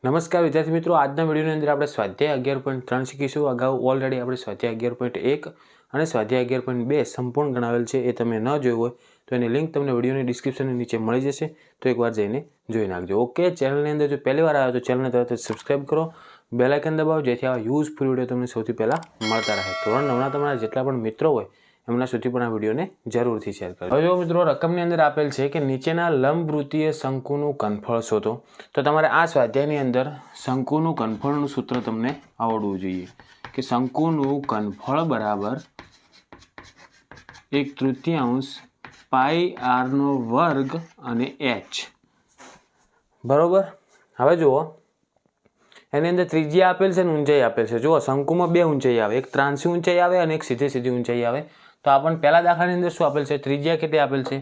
નમસ્કાર વિદ્યાર્થી મિત્રો, આજના વિડીયોની અંદર આપણે સ્વાધ્યાય 11.3 શીખીશું। અગાઉ ઓલરેડી આપણે સ્વાધ્યાય 11.1 અને સ્વાધ્યાય 11.2 સંપૂર્ણ ગણાવેલ છે। એ તમે ન જોયું હોય તો એની લિંક તમને વિડીયોની ડિસ્ક્રિપ્શનની નીચે મળી જશે, તો એકવાર જઈને જોઈ નાખજો। ઓકે, ચેનલની અંદર જો પહેલી વાર આવ્યો તો ચેનલને તરત જ સબસ્ક્રાઈબ કરો, બેલ આઇકન દબાવો, જેથી આવા યુઝફુલ વિડીયો તમને સૌથી પહેલાં મળતા રહે। ધોરણ 9ના તમારા જેટલા પણ મિત્રો હોય એમના સુધી પણ આ વિડીયોને જરૂરથી શેર કરજો। હવે જો મિત્રો, રકમની અંદર આપેલ છે કે નીચેના લંબવૃત્તીય શંકુનું ઘનફળ શોધો। તો તમારે આ સ્વાધ્યાયની અંદર શંકુનું ઘનફળનું સૂત્ર તમને આવડવું જોઈએ કે શંકુનું ઘનફળ બરાબર 1/3 પાઈ આરનો વર્ગ અને h બરોબર। હવે જુઓ, એની અંદર ત્રિજ્યા આપેલ છે અને ઊંચાઈ આપેલ છે। જુઓ, શંકુમાં બે ઊંચાઈ આવે, એક ત્રાંસી ઊંચાઈ આવે અને એક સીધી ઊંચાઈ આવે। તો આપણને પહેલા દાખલાની અંદર શું આપેલ છે? ત્રિજ્યા કેટલી આપેલ છે?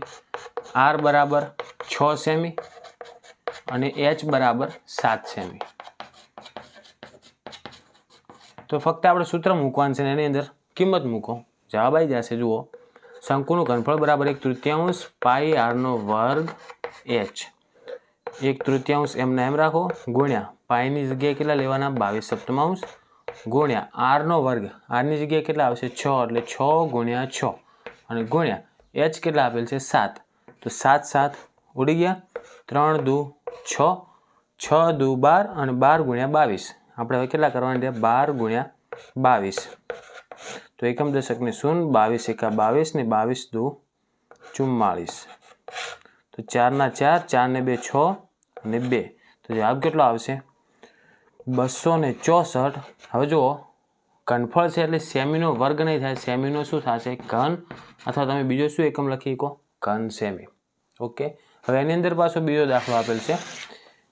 r બરાબર 6 સેમી અને h બરાબર 7 સેમી। તો ફક્ત આપણે સૂત્ર મૂકવાનું છે, એની અંદર કિંમત મૂકો, જવાબ આવી જશે। જુઓ, શંકુનું ઘનફળ બરાબર 1/3 પાઈ આરનો વર્ગ h, 1/3 એમને એમ રાખો, ગુણ્યા પાઈની જગ્યાએ કેટલા લેવાના? 22/7 ગુણ્યા આરનો વર્ગ, આરની જગ્યાએ કેટલા આવશે? 6, એટલે 6 ગુણ્યા 6 અને ગુણ્યા h કેટલા આપેલ છે? 7, તો 7 ઉડી ગયા, 3 દુ 6, 6 દુ 12 અને 12 ગુણ્યા 22। આપણે હવે કેટલા કરવાના છે? 12 ગુણ્યા 22, તો એકમ દશકને 0, 22 એકા 22 ને 22 દુ 44, તો 4 ના 4, 4 ને 2 6 અને 2, તો જવાબ કેટલો આવશે? 264। હવે જુઓ, ઘનફળ છે એટલે સેમીનો વર્ગ નહીં થાય, સેમીનો શું થશે? ઘન, અથવા તમે બીજો શું એકમ લખી શકો? ઘન સેમી। ઓકે, હવે એની અંદર પાછો બીજો દાખલો આપેલ છે,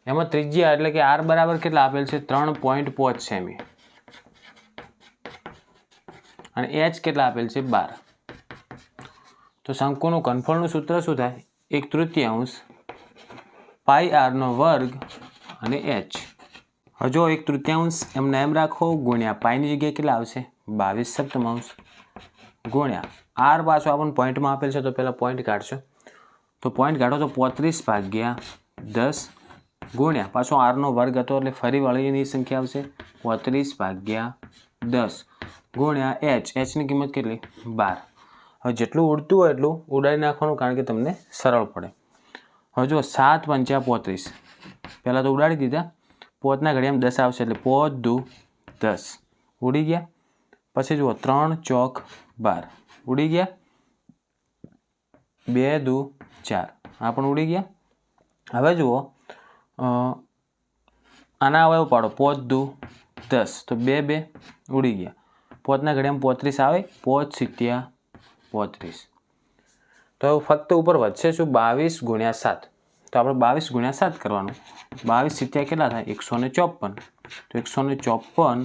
એમાં ત્રિજ્યા એટલે કે r બરાબર કેટલા આપેલ છે? 3.5 સેમી અને h કેટલા આપેલ છે? 12। તો શંકુનું ઘનફળનું સૂત્ર શું થાય? 1/3 પાઈ આરનો વર્ગ અને h। હવે જો 1/3 એમને એમ રાખો, ગુણ્યા પાઈની જગ્યાએ કેટલા આવશે? 22/7 ગુણ્યા r પાછો આપણને પોઈન્ટમાં આપેલ છે, તો પહેલાં પોઈન્ટ કાઢશો, તો પોઈન્ટ કાઢો તો 35/10 ગુણ્યા પાછો આરનો વર્ગ હતો એટલે ફરી વળીની સંખ્યા આવશે 35/10 ગુણ્યા hની કિંમત કેટલી? 12। હવે જેટલું ઉડતું હોય એટલું ઉડાડી નાખવાનું, કારણ કે તમને સરળ પડે। હવે જો 7 × 5 = 35, પહેલાં તો ઉડાડી દીધા, 5ના ઘડિયામાં 10 આવશે એટલે 5 દુ 10 ઉડી ગયા। પછી જુઓ, 3 ચોક 12 ઉડી ગયા, 2 દુ 4 આ પણ ઉડી ગયા। હવે જુઓ, આના અવયવ પાડો, 5 દુ 10, તો 2 2 ઉડી ગયા, 5ના ઘડિયામાં 35 આવે, 5 × 7 = 35। તો ફક્ત ઉપર વધશે શું? 22 × 7, તો આપણે 22 × 7 કરવાનું, 22 × 7 કેટલા થાય? 154, તો 154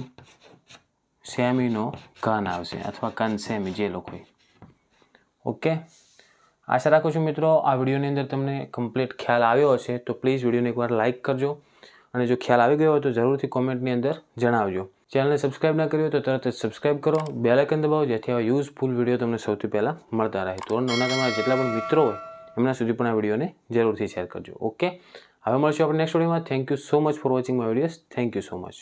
સેમીનો ઘન આવશે, અથવા ઘન સેમી જે લોકો। ઓકે, આશા રાખું છું મિત્રો આ વિડીયોની અંદર તમને કમ્પ્લીટ ખ્યાલ આવ્યો હશે। તો પ્લીઝ વિડીયોને એકવાર લાઇક કરજો, અને જો ખ્યાલ આવી ગયો હોય તો જરૂરથી કોમેન્ટની અંદર જણાવજો। ચેનલને સબસ્ક્રાઈબ ના કરી હોય તો તરત જ સબસ્ક્રાઈબ કરો, બેલ આઇકન દબાવો, જેથી આવા યુઝફુલ વિડીયો તમને સૌથી પહેલાં મળતા રહે। ધોરણ 9ના તમારા જેટલા પણ મિત્રો હોય એમના સુધી પણ આ વિડીયોને જરૂરથી શેર કરજો। ઓકે, હવે મળશું આપણે નેક્સ્ટ વિડીયોમાં। Thank you so much for watching my videos. Thank you so much.